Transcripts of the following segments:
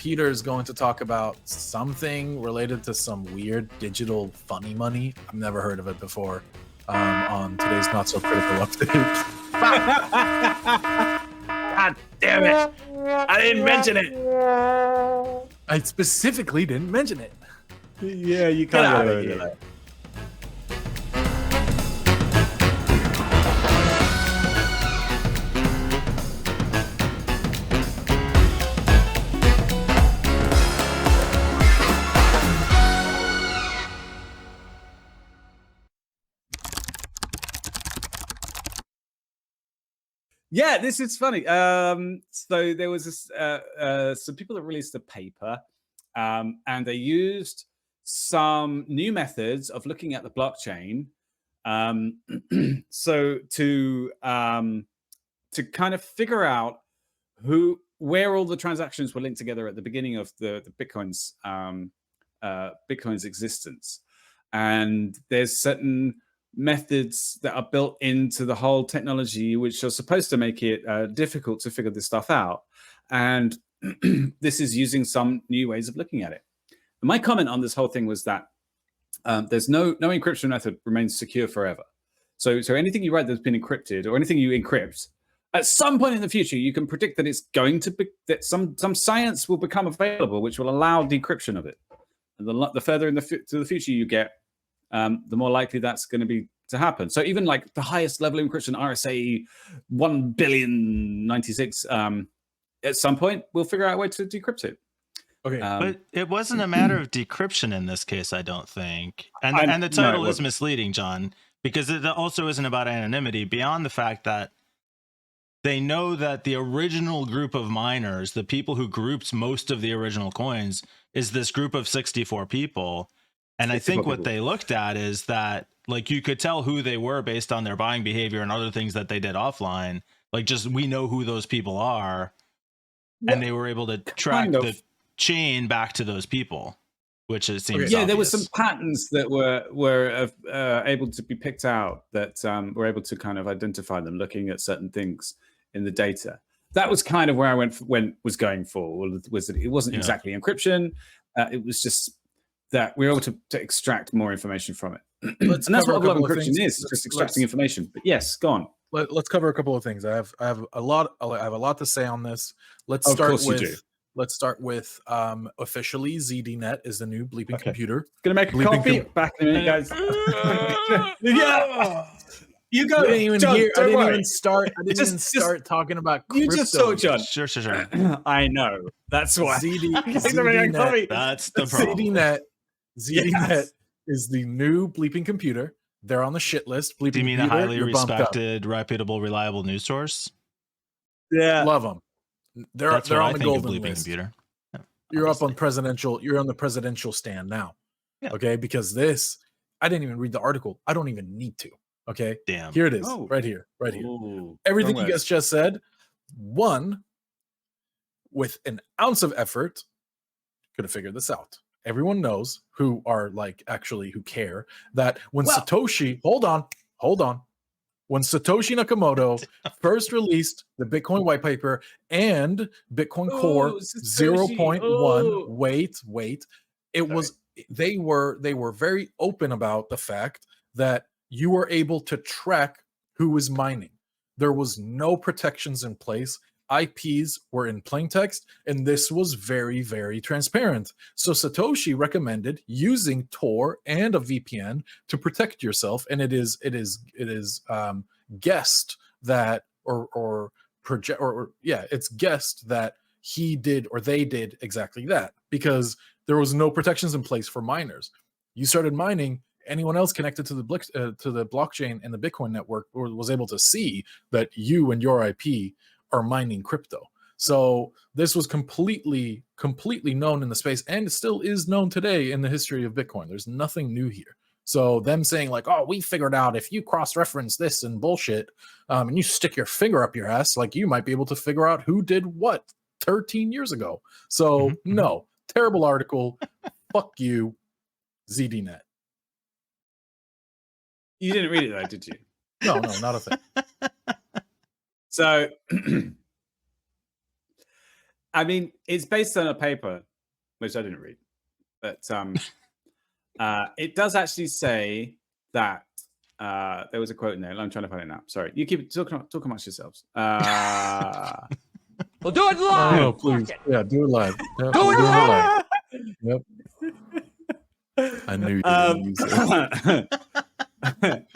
Peter is going to talk about something related to some weird digital funny money. I've never heard of it before. On today's Not So Critical Update. God damn it! I didn't mention it. I specifically didn't mention it. Yeah, you Get out can't of do here. that. Yeah, this is funny. So there was this, some people that released a paper, and they used some new methods of looking at the blockchain. So to kind of figure out where all the transactions were linked together at the beginning of the Bitcoin's existence, and there's certain methods that are built into the whole technology which are supposed to make it difficult to figure this stuff out, and this is using some new ways of looking at it. And my comment on this whole thing was that there's no encryption method remains secure forever. So anything you write that's been encrypted, or anything you encrypt, at some point in the future you can predict that it's going to be that some science will become available which will allow decryption of it. And the further to the future you get, the more likely that's going to happen. So even like the highest level of encryption, RSA 1,096,000,096, at some point we'll figure out a way to decrypt it. Okay, but it wasn't a matter of decryption in this case, I don't think. And the title is misleading, John, because it also isn't about anonymity, beyond the fact that they know that the original group of miners, the people who grouped most of the original coins, is this group of 64 people. And I think what they looked at is that, like, you could tell who they were based on their buying behavior and other things that they did offline. Like, just, we know who those people are. And they were able to track the chain back to those people, which it seems obvious. There were some patterns that were able to be picked out, that were able to kind of identify them looking at certain things in the data. That was kind of where I was going for, was that it wasn't exactly encryption. It was just that we were able to extract more information from it. And that's what a lot of encryption is, just extracting information. But yes, go on. Let's cover a couple of things. I have a lot to say on this. Let's start with officially ZDNet is the new bleeping computer. Gonna make a coffee back in a minute, guys. Yeah. You go. I didn't even John, hear. I didn't worry. even start. I didn't even start talking about crypto. You just saw John. Sure. I know. That's why. ZDNet. That's the problem. ZDNet is the new bleeping computer. They're on the shit list. Bleeping Do you mean computer, a highly you're bumped up. respected, reputable, reliable news source? Yeah, Love them. They're on the golden list. Computer. Yeah, you're up on presidential. You're on the presidential stand now. Yeah. Okay, because this, I didn't even read the article. I don't even need to. Okay, damn. Here it is. Right here. Ooh, Everything you guys just said. One, with an ounce of effort, could have figured this out. Everyone knows who care that when Satoshi, hold on. When Satoshi Nakamoto first released the Bitcoin white paper and Bitcoin Core 0.1, wait, they were very open about the fact that you were able to track who was mining. There was no protections in place. IPs were in plain text, and this was very, very transparent. So Satoshi recommended using Tor and a VPN to protect yourself, and it is guessed that it's guessed that he did or they did exactly that, because there was no protections in place for miners. You started mining. Anyone else connected to the blockchain and the Bitcoin network was able to see that you and your IP are mining crypto. So this was completely known in the space, and it still is known today in the history of Bitcoin. There's nothing new here. So them saying like, oh, we figured out if you cross-reference this and bullshit, and you stick your finger up your ass, like you might be able to figure out who did what 13 years ago. So no, terrible article. Fuck you, ZDNet. You didn't read it though, did you? No, not a thing. So I mean, it's based on a paper, which I didn't read, but it does actually say that there was a quote in there. I'm trying to find it now. Sorry, you keep talking amongst yourselves. Well, do it live. No, please. Yeah, do it live. Yep, do it live. Yep. I knew you were going to use it.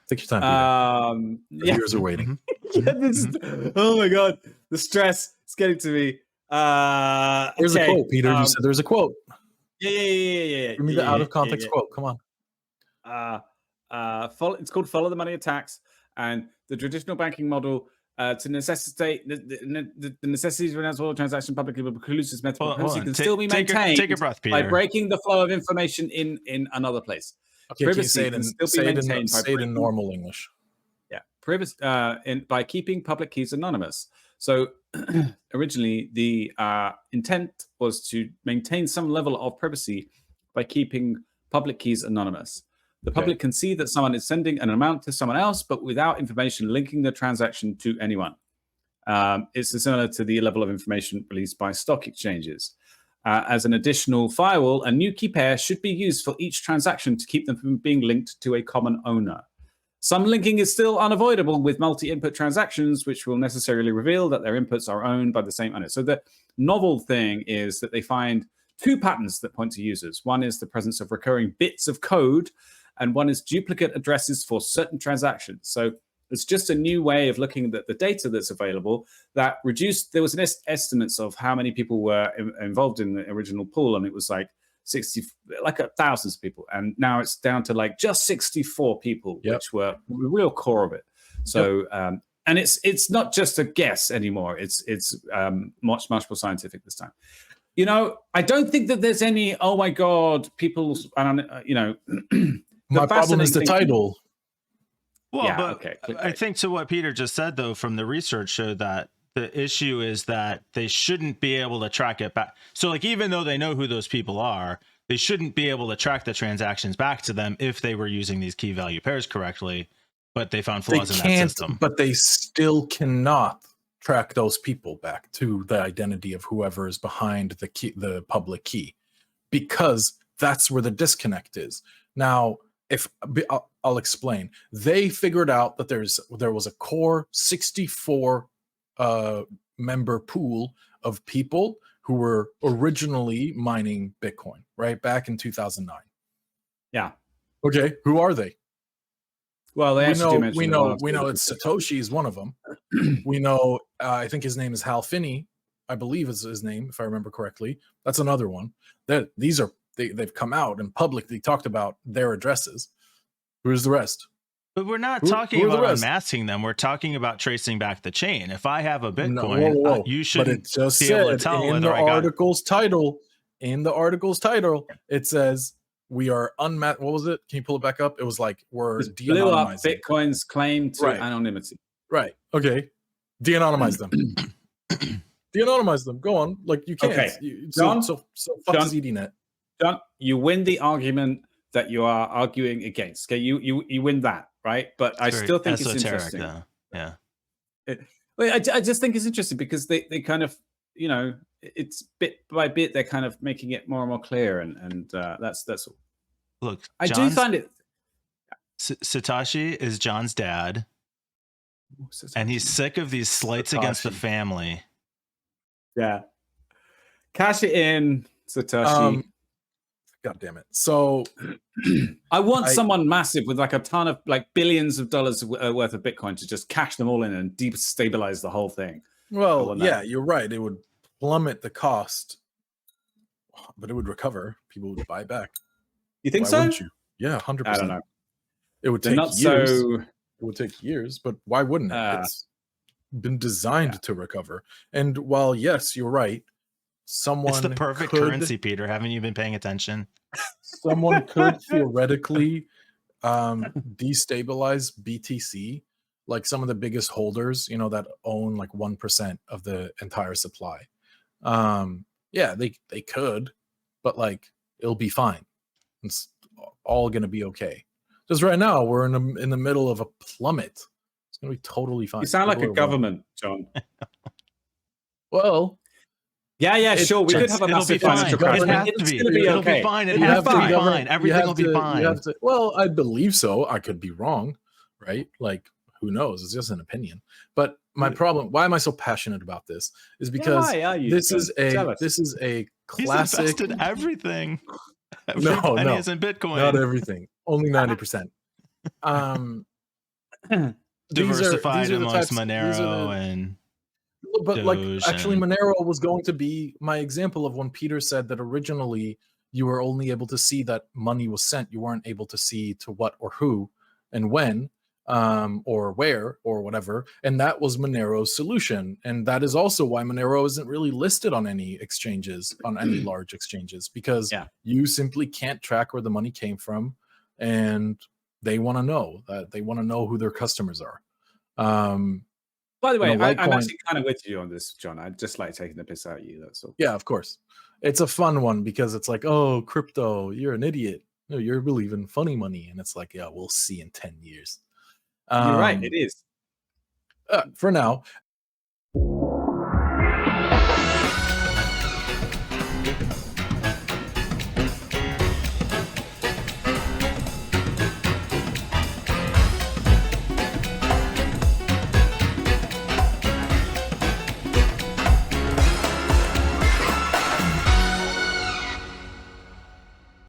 Take your time, Peter. The viewers are waiting. Oh my god, the stress is getting to me. There's a quote, Peter. You said there's a quote. Yeah. Give me the out of context quote. Come on. It's called "Follow the Money Attacks," and the traditional banking model to necessitate the necessity to announce all transaction publicly but precludes this method can still be maintained take a breath, Peter. by breaking the flow of information in another place. Okay, Privacy can you say it in normal English. Yeah, privacy by keeping public keys anonymous. So originally, the intent was to maintain some level of privacy by keeping public keys anonymous. The public can see that someone is sending an amount to someone else, but without information linking the transaction to anyone. It's similar to the level of information released by stock exchanges. As an additional firewall, a new key pair should be used for each transaction to keep them from being linked to a common owner. Some linking is still unavoidable with multi-input transactions, which will necessarily reveal that their inputs are owned by the same owner. So the novel thing is that they find two patterns that point to users. One is the presence of recurring bits of code, and one is duplicate addresses for certain transactions. So it's just a new way of looking at the data that's available that reduced. There was an estimates of how many people were involved in the original pool, and it was like 60, like thousands of people. And now it's down to like just 64 people, which were the real core of it. So, and it's not just a guess anymore. It's much more scientific this time. You know, I don't think that there's any, oh my God, people, you know. My problem is the title. Well, I think to what Peter just said, though, from the research showed that the issue is that they shouldn't be able to track it back. So, like, even though they know who those people are, they shouldn't be able to track the transactions back to them if they were using these key value pairs correctly. But they found flaws in that system. But they still cannot track those people back to the identity of whoever is behind the key, the public key, because that's where the disconnect is. Now, I'll explain. They figured out that there was a core 64 member pool of people who were originally mining Bitcoin, right back in 2009. Yeah. Okay. Who are they? Well, we know it's Satoshi is one of them. We know. I think his name is Hal Finney. I believe is his name, if I remember correctly. That's another one. They've come out and publicly talked about their addresses. Who's the rest? But we're not talking about unmasking them. We're talking about tracing back the chain. If I have a Bitcoin, you shouldn't be able to tell whether I got it. In the article's title, it says we are unmasked. What was it? Can you pull it back up? It was like we're blew up Bitcoin's claim to anonymity. Right. Okay. De-anonymize them. De-anonymize them. Go on. Like you can't. Okay. So fuck is EDNet. John, you win the argument that you are arguing against. Okay, you win that, right? But I still think it's interesting. Though. Yeah. I just think it's interesting because they kind of, you know, it's bit by bit they're kind of making it more and more clear, and that's all. Look, I do find it. Satoshi is John's dad, and he's sick of these slights against the family. Yeah, cash it in, Satoshi. God damn it. So I want someone massive with like a ton of like billions of dollars worth of Bitcoin to just cash them all in and destabilize the whole thing. Well, yeah, you're right. It would plummet the cost, but it would recover. People would buy back. You think so? Wouldn't you? Yeah, 100%. I don't know. It would take years. It would take years, but why wouldn't it? It's been designed to recover. And while, yes, you're right, it's the perfect currency, Peter. Haven't you been paying attention? Someone could theoretically destabilize BTC, like some of the biggest holders, you know, that own like 1% of the entire supply. Yeah, they could, but like it'll be fine. It's all gonna be okay. Just right now, we're in the middle of a plummet. It's gonna be totally fine. You sound like a government, John. Well, Yeah, sure. We could have a it'll massive be fine. financial crash. It has It's to be. going to be It'll okay. be fine. It It'll has be to be fine. fine. Everything will be fine. Well, I believe so. I could be wrong, right? Like, who knows? It's just an opinion. But my problem, why am I so passionate about this, is because why are you, this John? is Tell us. a He's classic. invested everything. Every No, penny no, is in Bitcoin. not everything. Only 90%. Diversified the amongst types- Monero and But like, Doge actually, and- Monero was going to be my example of when Peter said that originally you were only able to see that money was sent. You weren't able to see to what or who and when, or where or whatever. And that was Monero's solution. And that is also why Monero isn't really listed on any exchanges, on any large exchanges, because you simply can't track where the money came from. And they want to know that. They want to know who their customers are. By the way, I'm Litecoin- actually kind of with you on this, John. I just like taking the piss out of you. That's all. Yeah, of course. It's a fun one because it's like, oh, crypto, you're an idiot. No, you're believing funny money. And it's like, yeah, we'll see in 10 years. You're right. It is. For now.